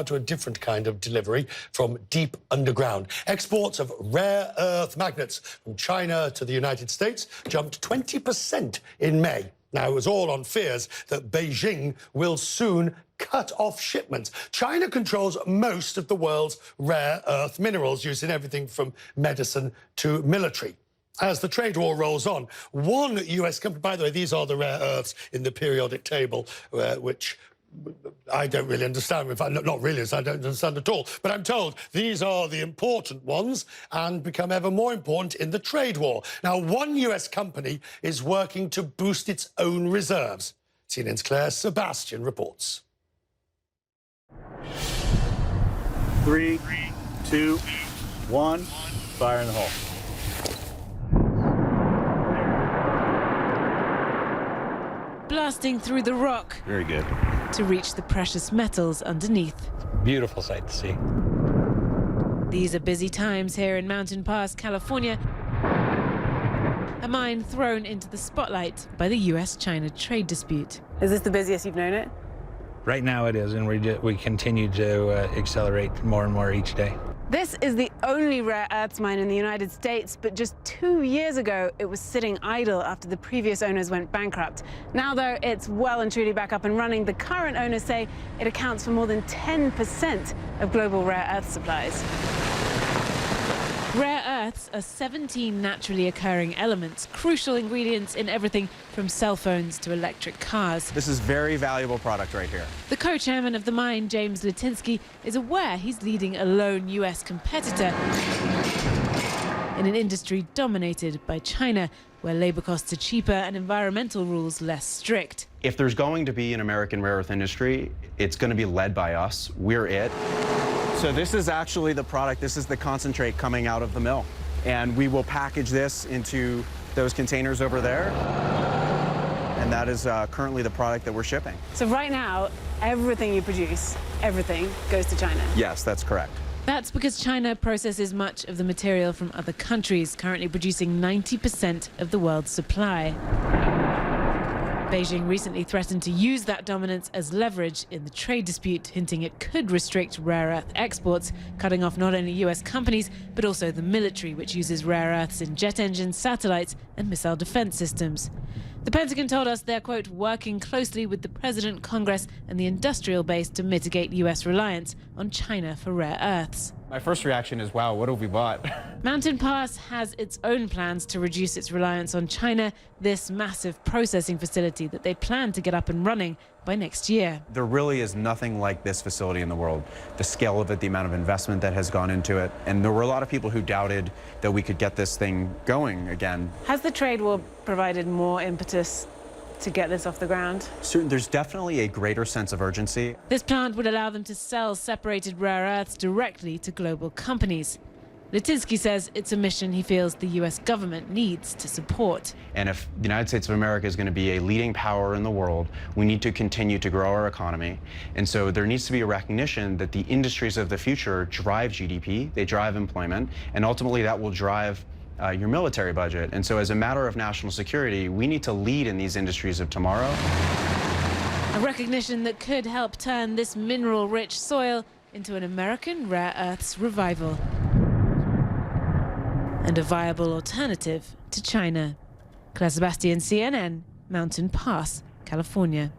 now to a different kind of delivery from deep underground. Exports of rare earth magnets from China to the United States jumped 20% in May. Now, it was all on fears that Beijing will soon cut off shipments. China controls most of the world's rare earth minerals, used in everything from medicine to military. As the trade war rolls on, one US company, by the way, these are the rare earths in the periodic table, which I don't really understand. In fact, not really, I don't understand at all. But I'm told these are the important ones and become ever more important in the trade war. Now, one US company is working to boost its own reserves. CNN's Clare Sebastian reports. 3, 2, 1, fire in the hole. Blasting through the rock. Very good. To reach the precious metals underneath. Beautiful sight to see. These are busy times here in Mountain Pass, California. A mine thrown into the spotlight by the US-China trade dispute. Is this the busiest you've known it? Right now it is, and we continue to accelerate more and more each day. This is the only rare earths mine in the United States, but just 2 years ago, it was sitting idle after the previous owners went bankrupt. Now, though, it's well and truly back up and running. The current owners say it accounts for more than 10% of global rare earth supplies. Rare earths are 17 naturally occurring elements, crucial ingredients in everything from cell phones to electric cars. This is very valuable product right here. The co-chairman of the mine, James Litinsky, is aware he's leading a lone US competitor in an industry dominated by China, where labor costs are cheaper and environmental rules less strict. If there's going to be an American rare earth industry, it's going to be led by us. We're it. So this is actually the product. This is the concentrate coming out of the mill. And we will package this into those containers over there. And that is currently the product that we're shipping. So right now, everything you produce, everything goes to China. Yes, that's correct. That's because China processes much of the material from other countries, currently producing 90% of the world's supply. Beijing recently threatened to use that dominance as leverage in the trade dispute, hinting it could restrict rare earth exports, cutting off not only US companies, but also the military, which uses rare earths in jet engines, satellites, and missile defense systems. The Pentagon told us they're, quote, working closely with the President, Congress, and the industrial base to mitigate US reliance on China for rare earths. My first reaction is, wow, what have we bought? Mountain Pass has its own plans to reduce its reliance on China, this massive processing facility that they plan to get up and running by next year. There really is nothing like this facility in the world. The scale of it, the amount of investment that has gone into it. And there were a lot of people who doubted that we could get this thing going again. Has the trade war provided more impetus to get this off the ground? There's definitely a greater sense of urgency. This plant would allow them to sell separated rare earths directly to global companies. Litinsky says it's a mission he feels the US government needs to support. And if the United States of America is going to be a leading power in the world, we need to continue to grow our economy. And so there needs to be a recognition that the industries of the future drive GDP, they drive employment, and ultimately that will drive your military budget. And so as a matter of national security, we need to lead in these industries of tomorrow. A recognition that could help turn this mineral-rich soil into an American rare earths revival and a viable alternative to China. Clare Sebastian, CNN, Mountain Pass, California.